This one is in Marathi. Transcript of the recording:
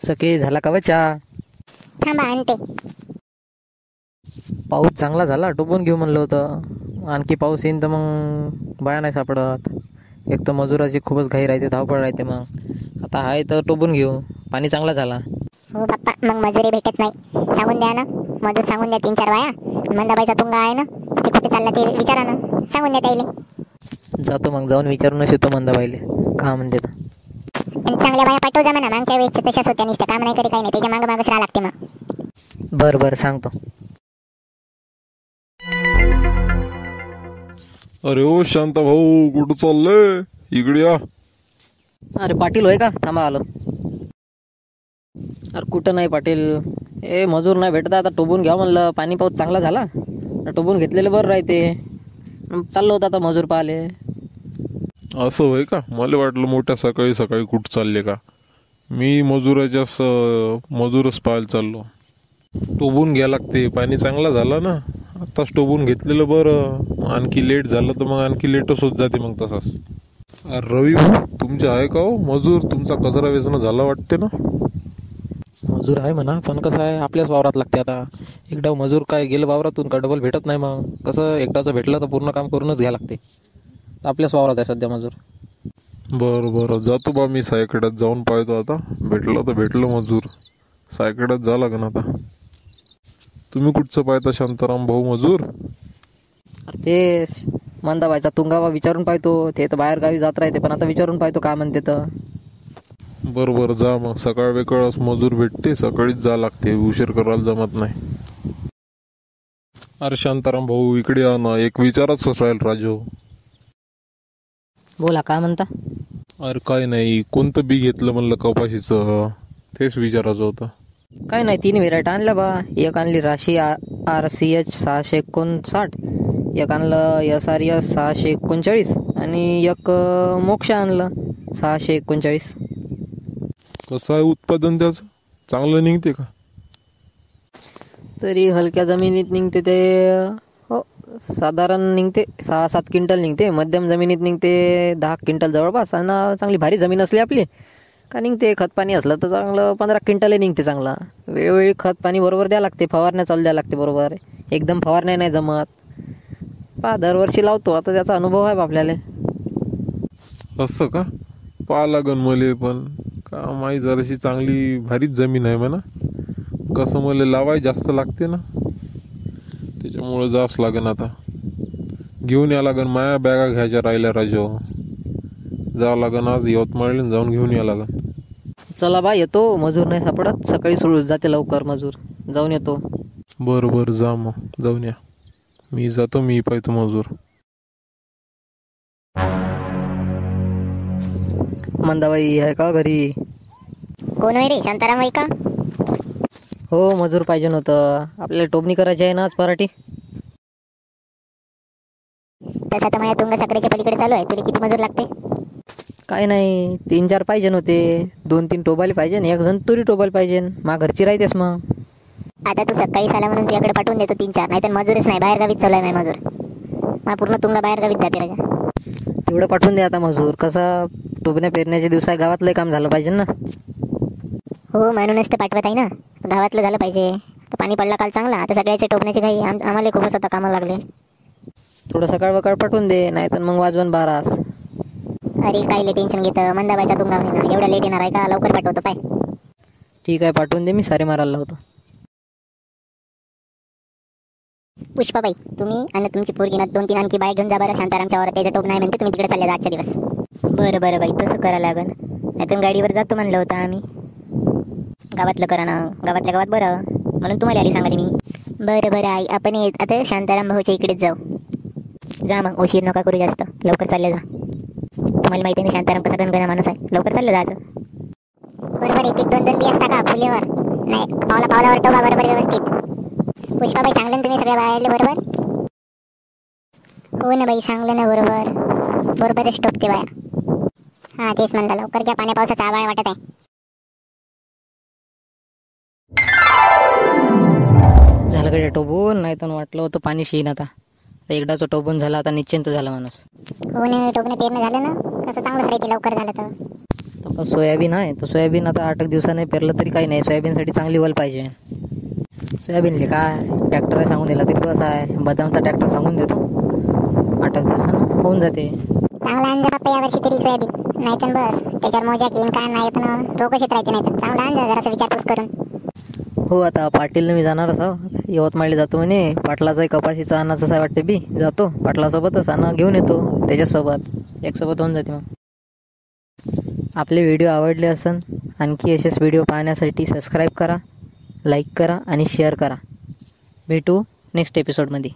सके झाला का बचा? थांबा आणते. पाऊस चांगला झाला, टोपून घेऊ म्हणलं होतं. आणखी पाऊस येईन तर मग बाया नाही सापडत. एक तर मजुराची खूपच घाई राहते, धावपळ राहते. मग आता आहे तर टोपून घेऊ, पाणी चांगला झाला. हो बाप्पा, मग मजुरी भेटत नाही. सांगून द्या ना, मजूर सांगून द्या 3-4 बाया. मंदाबाईचा तुंगा आहे ना, ते कुठे चालला ते विचारा ना, सांगून द्या त्याला. जातो मग, जाऊन विचारूनच येतो मंदाबाईले का म्हणते तर. आणि चांगल्या बाया पाठव जा म्हणा, मागच्या वेळेस तशाच होत्या, नुसत्या काम नाही करी काही नाही, त्याच्या मागं मागच राहा लागते मग. बरं बरं सांगतो. अरे ओ शांता भाऊ, कुठं चाललंय? इकडे या. अरे पाटील होय का? थांबा आलो. अरे कुठं नाही पाटील, मजूर नाही भेटत. आता टोबून घ्या म्हणलं, पाणी पाऊस चांगला झाला, टोबून घेतलेलं बरं राहते. चाललो होतं आता मजूर पाहिले. असं होय का? मला वाटलं मोठ्या सकाळी सकाळी कुठं चालले का. मी मजूरच पाहायला चाललो. टोबून घ्या लागते, पाणी चांगला झाला ना, आताच टोबून घेतलेलं बरं. आणखी लेट झालं तर मग आणखी लेटच होत जाते मग तसाच. रवी भाऊ, तुमचे आहे का हो मजूर? तुमचा कचरा वेचणं झाला वाटते ना? मजूर आहे म्हणा, पण कसं आहे, आपल्याच वावरात लागते. आता एकदा मजूर काय गेलं वावरातून का डबल भेटत नाही. मग कसं एकदाचं भेटलं तर पूर्ण काम करूनच घ्या लागते. आपल्याच वावरात आहे सध्या मजूर. बरं बरं, जातो बा मी सायकड्यात जाऊन पाहतो. आता भेटलं तर भेटलं मजूर, सायकड्यात जा लागन आता. तुम्ही कुठचं पाहता शांताराम भाऊ मजूर? ते मंदाबाईचा तुंगावा विचारून पाहतो. ते तर बाहेर गावी जात राहते, पण आता विचारून पाहतो का म्हणते तर. बरोबर, जा मग. सकाळ वेकळच मजूर भेटते, सकाळीच जा लागते, उशीर करायला जमत नाही. अरे शांताराम भाऊ, इकडे या ना, एक विचाराच राहील राजू. बोला, का म्हणता? अरे काय नाही, कोणतं बी घेतलं म्हणलं कपाशीचं, तेच विचारायचं होतं. काय नाही, 3 व्हेरायटी आणल्या बा. एक आणली राशी RCH 659, एक आणलं SRS 639 आणि एक मोक्ष आणलं 639. कसं आहे उत्पादन त्याचं? चांगलं निघते का? तरी हलक्या जमिनीत निघते ते, हो साधारण निघते 6-7 क्विंटल निघते. मध्यम जमिनीत निघते 10 क्विंटल जवळपास. आणि चांगली भारी जमीन असली आपली का निघते, खत पाणी असलं तर चांगलं 15 क्विंटल निघते चांगला. वेळोवेळी खत पाणी बरोबर द्यावं लागते, फवारण्या चालू द्यावं लागते बरोबर. एकदम फवारण्या नाही जमत. दरवर्षी लावतो, आता त्याचा अनुभव आहे आपल्याला. असं का? पाहा लागन मले पण, का माही जराशी चांगली भारीच जमीन आहे म्हणा. कसं मला लावाय जास्त लागते ना, त्याच्यामुळं जावंच लागन. आता घेऊन या लागन, माया बॅगा घ्यायच्या राहिल्या राजो. जावं लागन आज यवतमाळला, जाऊन घेऊन या लागन. चला बा, येतो. मजूर नाही सापडत, सकाळी सुरू जाते लवकर मजूर. जाऊन येतो. बरं बरं, जा मग, जाऊन या. मी जातो, मी पाहतो मजूर. मंदाबाई आहे का घरी? कोण आहे रे? शांताराम आहे का? हो, मजूर पाहिजे नव्हतं. आपल्याला टोबणी करायची आहे ना आज पराठी. तसा तर माझ्या तुंगा साखरेच्या पलीकडे चालू आहे. तुला किती मजूर लागते? काय नाही, 3-4 पाहिजे नव्हते. 2-3 टोबाले पाहिजे, एक जण तुरी टोबायला पाहिजे. मा घरची राहतेस मग. आता तू सकाळी आला म्हणून तुझ्याकडे पाठवून देतो 3-4, नाहीतर मजूरच नाही. बाहेर गावीच चालू आहे माझ्या मजूर. मग पूर्ण तुंगा बाहेर गावीच जाते राजा. तेवढं पाठवून द्या आता मजूर. कसा टोबण्या पेरण्याच्या दिवसा गावातलं काम झालं पाहिजे ना. हो, म्हणूनच तर पाठवत आहे ना, गावातलं झालं पाहिजे. तर पाणी पडला काल चांगला, आता सगळ्याचे टोपण्याची घाई. आम्हाला खूपच आता कामाला लागले. थोडं सकाळ पाठवून दे, नाहीतर मग वाजवून 12. अरे काय टेन्शन घेतं, मंदाबाईचा तुंगा होईना. एवढा लेट येणार आहे का? लवकर पाठवतो पाय. ठीक आहे, पाठवून दे. मी सारे मारायला लावतो. पुष्पाबाई, तुम्ही आणि तुमची पोरगी ना 2-3 आणखी बाय घेऊन जा बरं. शांतारामच्या वर त्याचं टोप नाही म्हणते, तुम्ही तिकडे चालले जा आजच्या दिवस. बरं बरं बाई, तसं करा लागन. नाहीतर गाडीवर जातो म्हणलं होतं आम्ही. गावातलं करा ना, गावातल्या गावात बरं, म्हणून तुम्हाला आली सांगाली मी. बरं बरं आई, आपण आता शांताराम भाऊच्या इकडेच जाऊ. जा मग, उशीर नका करू जास्त, लवकर चालले जा. तुम्हाला माहिती आहे ना शांताराम कसा गणगणा माणूस आहे. लवकर चाललं जायचं. बरोबर, 1-2 बी असता का फुलेवर? नाही, पावलावर टोबा बरोबर व्यवस्थित. पुष्पाबाई, सांगलं ना तुम्ही सगळ्या बायाले बरोबर? हो ना बाई, सांगलं ना बरोबर. बरोबरच टोपते बाया. हा तेच म्हणलं, लवकर घ्या, पाण्या पावसाचा आभाळ वाटत आहे. झालं का टोबून? नाही तर वाटलं होतं पाणी शिन. आता एकदाचं टोबून झालं, आता निश्चिंत झाला माणूस. हो ना, टोपणे पेरणं झालं ना, कसं चांगलंच राहते लवकर झालं तर. आता सोयाबीन आहे तर सोयाबीन आता 8 दिवसाने पेरलं तरी काही नाही. सोयाबीनसाठी चांगली वल पाहिजे. सोयाबीनले काय ट्रॅक्टर सांगून दिला तरी बस आहे. बदामचा ट्रॅक्टर सांगून देतो, 8 दिवसानं होऊन जाते. चांगला अंजा बाप्पा यावर्षी तरी सोयाबीन, नाही तर बस त्याच्यावर मोजा येईन काय नाही पण रोग शेत राहते. नाही तर चांगला अंजा जरासा विचारपूस करून. हो आता पाटीलनं मी जाणारच आहो. यवतमाळला जातो म्हणे. पाटलाचाही कपाशीचा अन्नाचं आहे वाटते बी. जातो पाटलासोबतच अन्न घेऊन येतो त्याच्यासोबत. एकसोबत होऊन जाते. मग आपले व्हिडिओ आवडले असन आणखी असेच व्हिडिओ पाहण्यासाठी सबस्क्राईब करा, लाईक करा आणि शेअर करा. भेटू नेक्स्ट एपिसोडमध्ये.